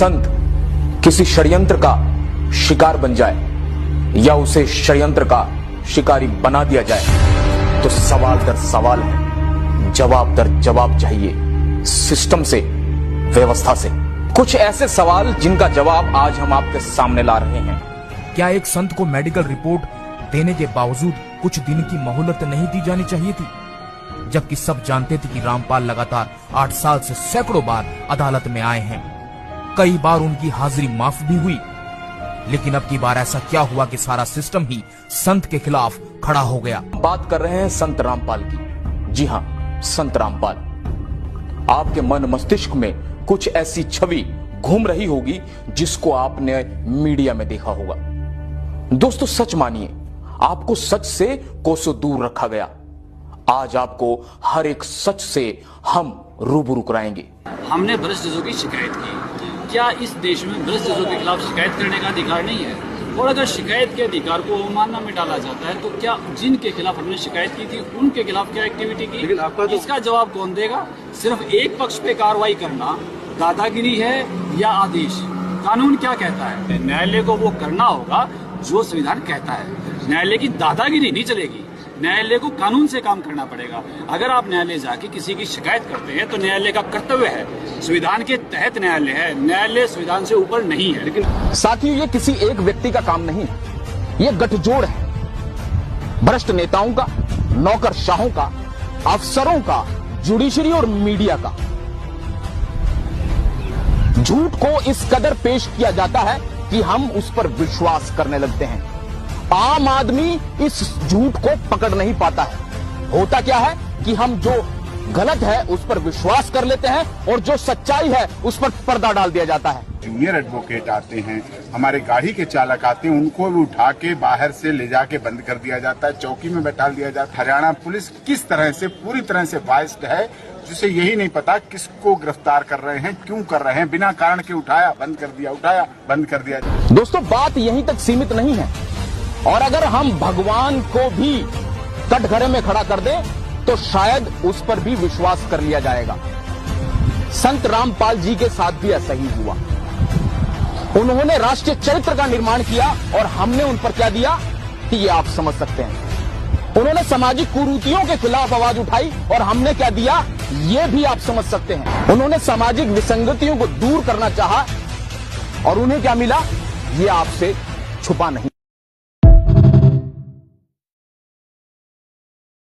संत किसी षड्यंत्र का शिकार बन जाए या उसे षड्यंत्र का शिकारी बना दिया जाए तो सवाल दर सवाल है, जवाब दर जवाब चाहिए सिस्टम से, व्यवस्था से। कुछ ऐसे सवाल जिनका जवाब आज हम आपके सामने ला रहे हैं। क्या एक संत को मेडिकल रिपोर्ट देने के बावजूद कुछ दिन की मोहलत नहीं दी जानी चाहिए थी, जबकि सब जानते थे कि रामपाल लगातार 8 साल से सैकड़ों बार अदालत में आए हैं। कई बार उनकी हाजिरी माफ भी हुई, लेकिन अब की बार ऐसा क्या हुआ कि सारा सिस्टम ही संत के खिलाफ खड़ा हो गया। बात कर रहे हैं संत रामपाल की। जी हां, संत रामपाल। आपके मन मस्तिष्क में कुछ ऐसी छवि घूम रही होगी जिसको आपने मीडिया में देखा होगा। दोस्तों सच मानिए, आपको सच से कोसों दूर रखा गया। आज आपको हर एक सच से हम रूबरू कराएंगे। हमने भ्रष्ट जजों की शिकायत की। क्या इस देश में भ्रष्ट जजों के खिलाफ शिकायत करने का अधिकार नहीं है? और अगर शिकायत के अधिकार को अवमानना में डाला जाता है तो क्या जिनके खिलाफ हमने शिकायत की थी उनके खिलाफ क्या एक्टिविटी की? इसका जवाब कौन देगा? सिर्फ एक पक्ष पे कार्रवाई करना दादागिरी है या आदेश? कानून क्या कहता है? न्यायालय को वो करना होगा जो संविधान कहता है। न्यायालय की दादागिरी नहीं चलेगी, न्यायालय को कानून से काम करना पड़ेगा। अगर आप न्यायालय जाके किसी की शिकायत करते हैं तो न्यायालय का कर्तव्य है, संविधान के तहत न्यायालय है, न्यायालय संविधान से ऊपर नहीं है। लेकिन साथियों, ये किसी एक व्यक्ति का काम नहीं, ये गठजोड़ है भ्रष्ट नेताओं का, नौकरशाहों का, अफसरों का, जुडिशरी और मीडिया का। झूठ को इस कदर पेश किया जाता है कि हम उस पर विश्वास करने लगते हैं। आम आदमी इस झूठ को पकड़ नहीं पाता है। होता क्या है कि हम जो गलत है उस पर विश्वास कर लेते हैं और जो सच्चाई है उस पर पर्दा डाल दिया जाता है। जूनियर एडवोकेट आते हैं, हमारे गाड़ी के चालक आते हैं, उनको भी उठा के बाहर से ले जाके बंद कर दिया जाता है, चौकी में बैठा दिया जाता है। हरियाणा पुलिस किस तरह से पूरी तरह से बाइस्ड है, जिसे यही नहीं पता किसको गिरफ्तार कर रहे हैं, क्यों कर रहे हैं, बिना कारण के उठाया बंद कर दिया, उठाया बंद कर दिया। दोस्तों बात यहीं तक सीमित नहीं है, और अगर हम भगवान को भी कटघरे में खड़ा कर दें तो शायद उस पर भी विश्वास कर लिया जाएगा। संत रामपाल जी के साथ भी ऐसा ही हुआ। उन्होंने राष्ट्रीय चरित्र का निर्माण किया और हमने उन पर क्या दिया कि ये आप समझ सकते हैं। उन्होंने सामाजिक कुरीतियों के खिलाफ आवाज उठाई और हमने क्या दिया ये भी आप समझ सकते हैं। उन्होंने सामाजिक विसंगतियों को दूर करना चाहा और उन्हें क्या मिला ये आपसे छुपा नहीं।